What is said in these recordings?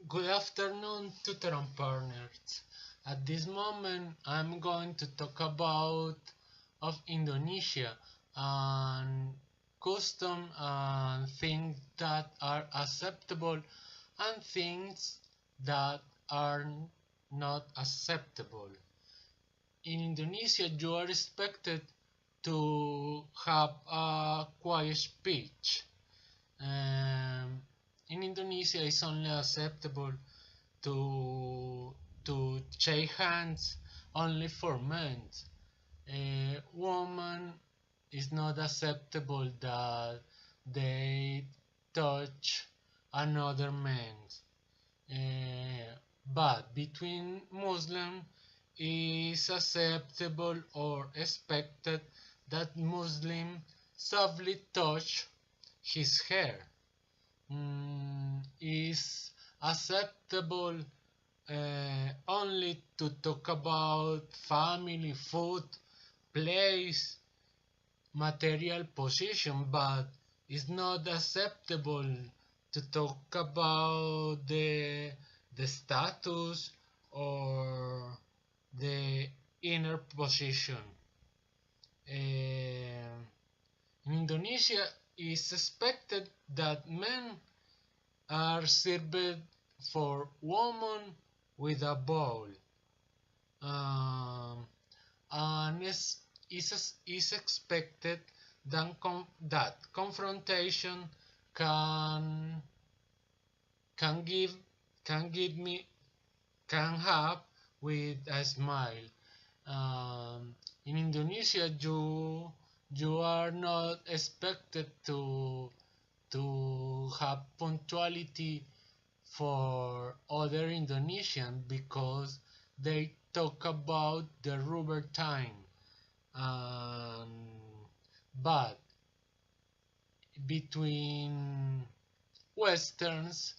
Good afternoon, tutor and partners. At this moment, I'm going to talk about of Indonesia and custom and things that are acceptable and things that are not acceptable. In Indonesia, you are expected to have a quiet speech. In Indonesia, it's only acceptable to shake hands only for men. A woman is not acceptable that they touch another man. But between Muslim is acceptable or expected that Muslim softly touch his hair. Is acceptable only to talk about family, food, place, material position, but it's not acceptable to talk about the status or the inner position. In Indonesia, it's expected that men are served for women with a bowl, and is expected that confrontation can can give can give me can have with a smile. In Indonesia, you are not expected to have punctuality for other Indonesian because they talk about the rubber time. But between Westerns,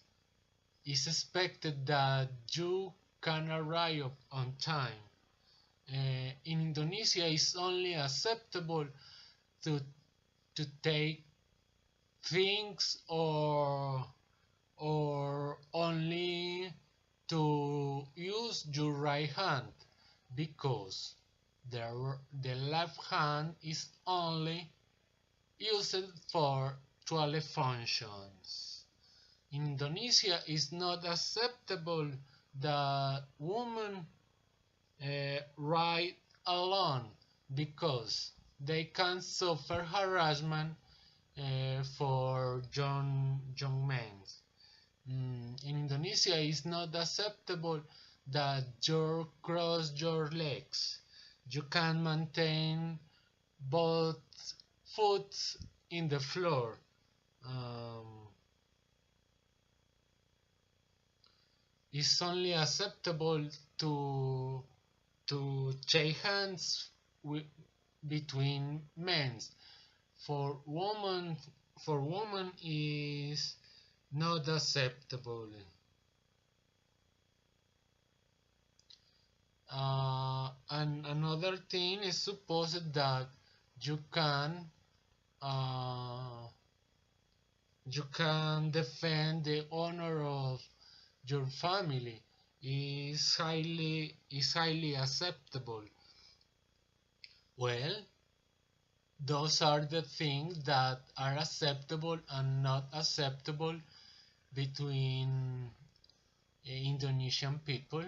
it's expected that you can arrive on time. In Indonesia, it's only acceptable to take things or only to use your right hand because the left hand is only used for toilet functions. In Indonesia, it's not acceptable that women ride alone because they can suffer harassment for young men. In Indonesia, it's not acceptable that you cross your legs. You can maintain both foot in the floor. It's only acceptable to shake hands between men. For women is not acceptable. And another thing is supposed that you can defend the honor of your family is highly acceptable. Well, those are the things that are acceptable and not acceptable between Indonesian people.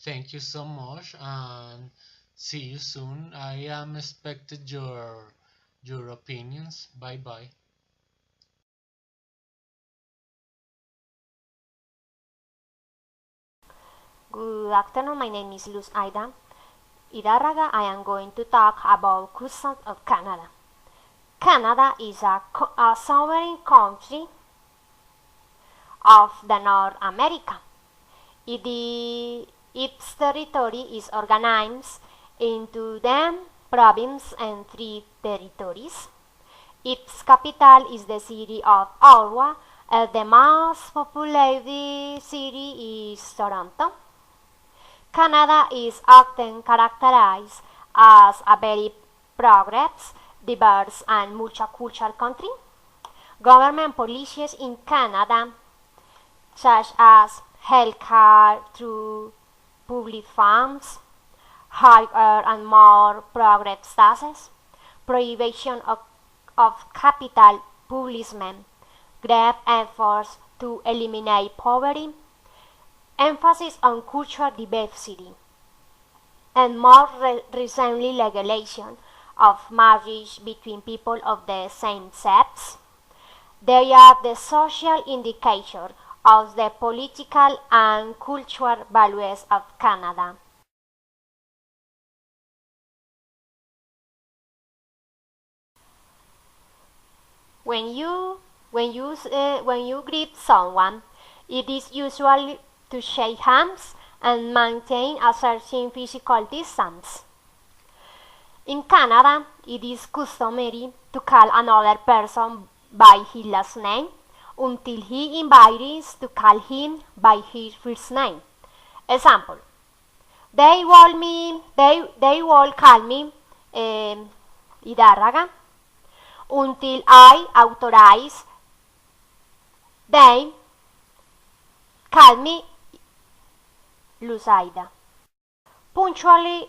Thank you so much and see you soon. I am expected your opinions. Bye bye. Good afternoon, my name is Luz Aida Idarraga. I am going to talk about customs of Canada. Canada is a sovereign country of the North America. Its territory is organized into 10 provinces and 3 territories. Its capital is the city of Ottawa, and the most populated city is Toronto. Canada is often characterized as a very progressive, diverse, and multicultural country. Government policies in Canada such as healthcare through public funds, higher and more progress taxes, prohibition of capital punishment, grave efforts to eliminate poverty, emphasis on cultural diversity, and more recently legalization of marriage between people of the same sex. They are the social indicator of the political and cultural values of Canada. When you when you greet someone, it is usual to shake hands and maintain a certain physical distance. In Canada, it is customary to call another person by his last name until he invites to call him by his first name. Example: they will call me Hidárraga until I authorize them call me Lusaida. Punctuality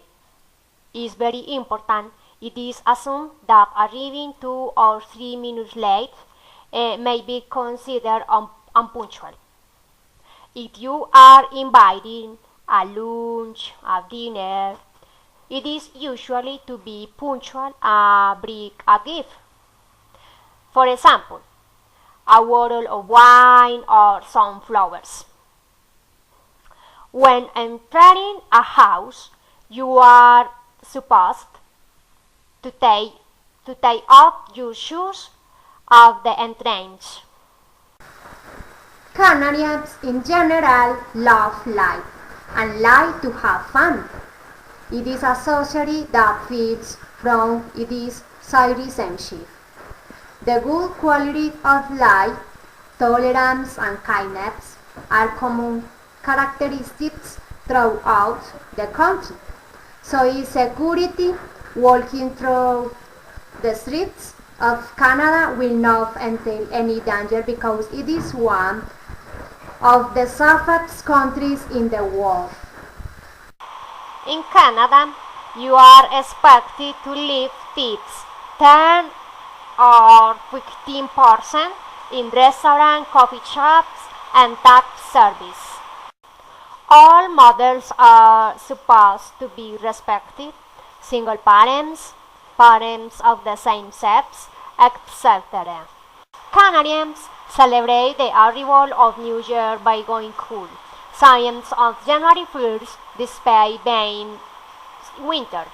is very important. It is assumed that arriving 2 or 3 minutes late may be considered unpunctual. If you are inviting a lunch, a dinner, it is usually to be punctual and bring a gift. For example, a bottle of wine or some flowers. When entering a house, you are supposed to take off your shoes at the entrance. Canadians in general love life and like to have fun. It is a society that feeds from its citizenship. The good quality of life, tolerance and kindness are common characteristics throughout the country. So is security. Walking through the streets of Canada will not entail any danger because it is one of the safest countries in the world. In Canada, you are expected to leave tips 10 or 15% in restaurants, coffee shops, and tax service. All mothers are supposed to be respected, single parents, parents of the same sex, etc. Canadians celebrate the arrival of New Year by going cool. Science of January 1st, despite being winter.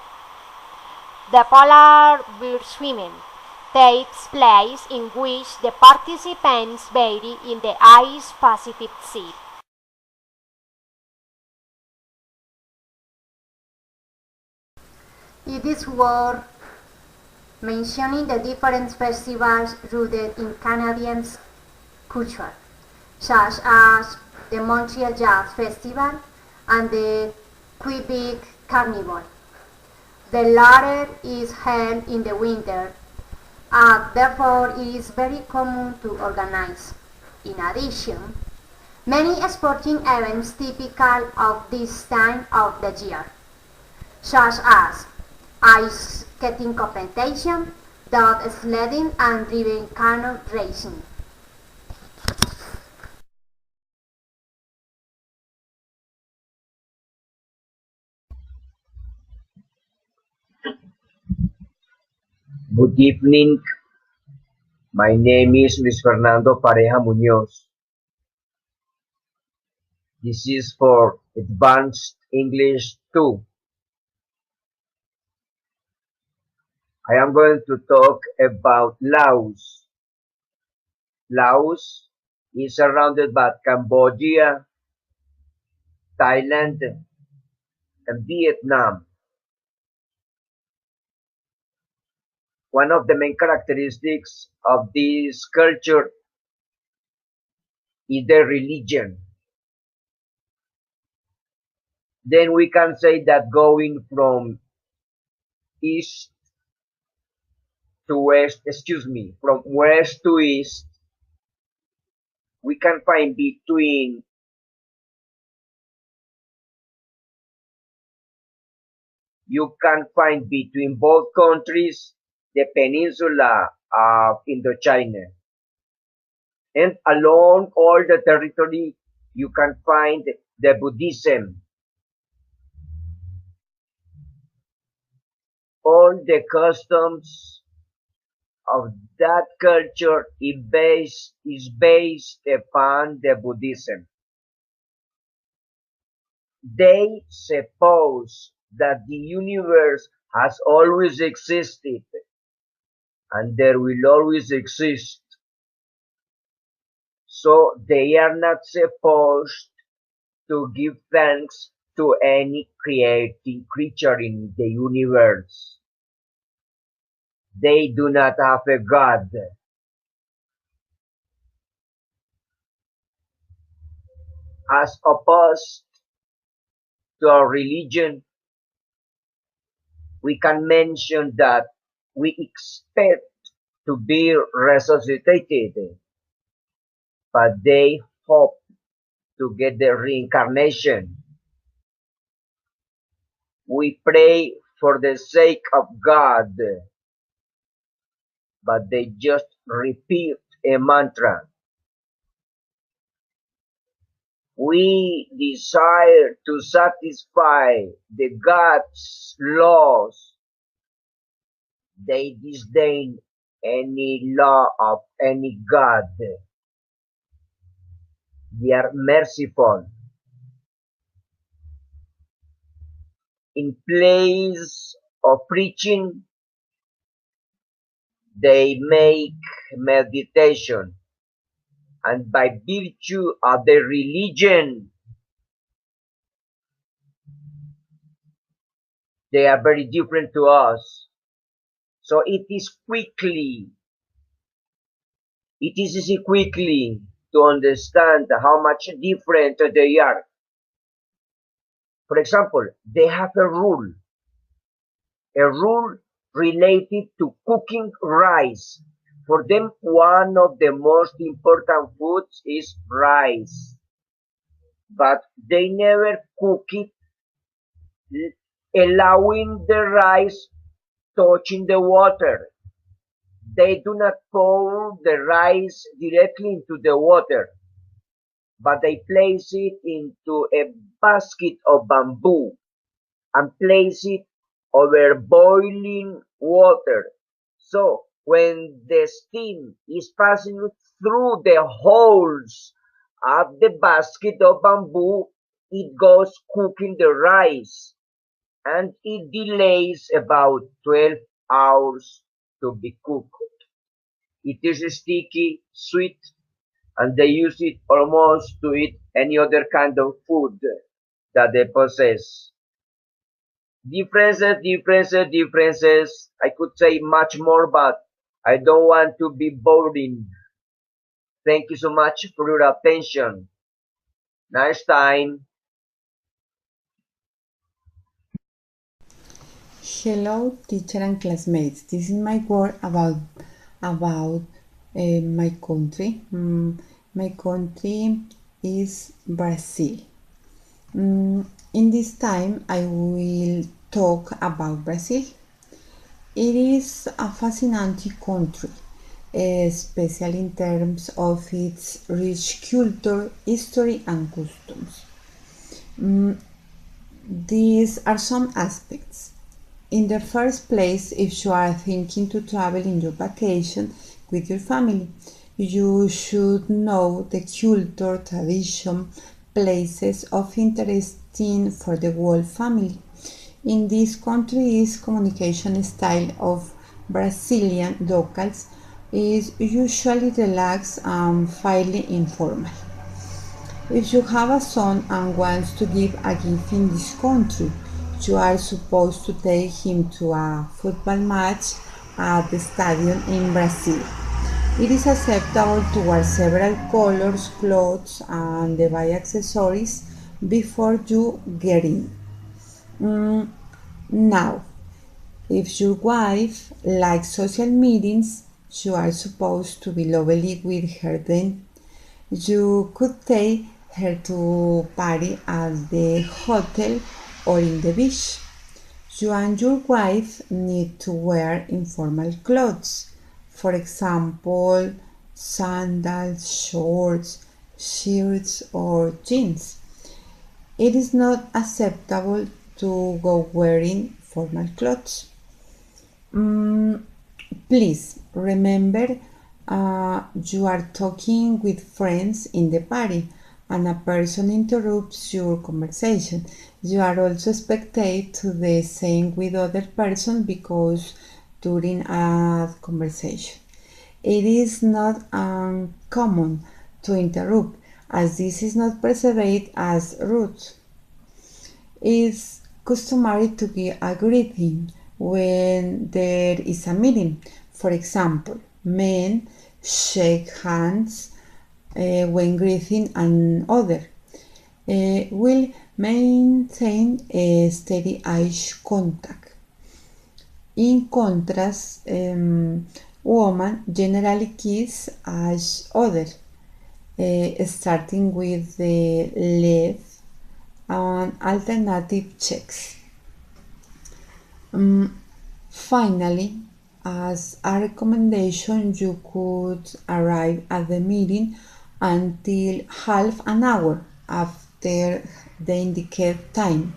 The polar bear swimming takes place in which the participants vary in the ice Pacific Sea. It is worth mentioning the different festivals rooted in Canadian culture, such as the Montreal Jazz Festival and the Quebec Carnival. The latter is held in the winter, and therefore it is very common to organize. In addition, many sporting events typical of this time of the year, such as ice skating competition, dog sledding, and river canoe racing. Good evening. My name is Luis Fernando Pareja Muñoz. This is for Advanced English 2. I am going to talk about Laos. Laos is surrounded by Cambodia, Thailand, and Vietnam. One of the main characteristics of this culture is their religion. Then we can say that going from east to west, from west to east, we can find between both countries the peninsula of Indochina. And along all the territory, you can find the Buddhism. All the customs of that culture is based upon the Buddhism. They suppose that the universe has always existed and there will always exist. So they are not supposed to give thanks to any creating creature in the universe. They do not have a god. As opposed to a religion, we can mention that we expect to be resuscitated, but they hope to get the reincarnation. We pray for the sake of God, but they just repeat a mantra. We desire to satisfy the God's laws. They disdain any law of any God. They are merciful. In place of preaching, they make meditation. And by virtue of their religion, they are very different to us. So it is easy quickly to understand how much different they are. For example, they have a rule related to cooking rice. For them, one of the most important foods is rice, but they never cook it, allowing the rice touching the water. They do not pour the rice directly into the water, but they place it into a basket of bamboo and place it over boiling water. So when the steam is passing through the holes of the basket of bamboo, it goes cooking the rice and it delays about 12 hours to be cooked. It is sticky, sweet, and they use it almost to eat any other kind of food that they possess. Differences. I could say much more, but I don't want to be boring. Thank you so much for your attention. Nice time. Hello, teacher and classmates. This is my word about my country. My country is Brazil. In this time, I will talk about Brazil. It is a fascinating country, especially in terms of its rich culture, history, and customs. These are some aspects. In the first place, if you are thinking to travel in your vacation with your family, you should know the culture, tradition, places of interest for the whole family. In this country's communication style of Brazilian locals is usually relaxed and fairly informal. If you have a son and wants to give a gift in this country, you are supposed to take him to a football match at the stadium in Brazil. It is acceptable to wear several colors, clothes, and buy accessories before you get in. Now, if your wife likes social meetings, you are supposed to be lovely with her then. You could take her to party at the hotel or in the beach. You and your wife need to wear informal clothes. For example, sandals, shorts, shirts, or jeans. It is not acceptable to go wearing formal clothes. Please remember you are talking with friends in the party and a person interrupts your conversation. You are also expected to do the same with other person because during a conversation. It is not uncommon to interrupt as this is not perceived as rude. It's customary to give a greeting when there is a meeting. For example, men shake hands when greeting another. Will maintain a steady eye contact. In contrast, women generally kiss each other, starting with the left and alternative checks. Finally, as a recommendation, you could arrive at the meeting until half an hour after the indicated time.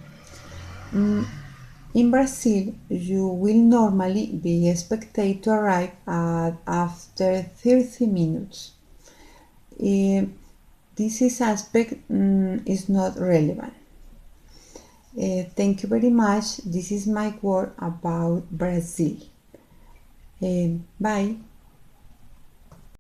In Brazil, you will normally be expected to arrive at after 30 minutes. This is aspect is not relevant. Thank you very much. This is my word about Brazil. Bye.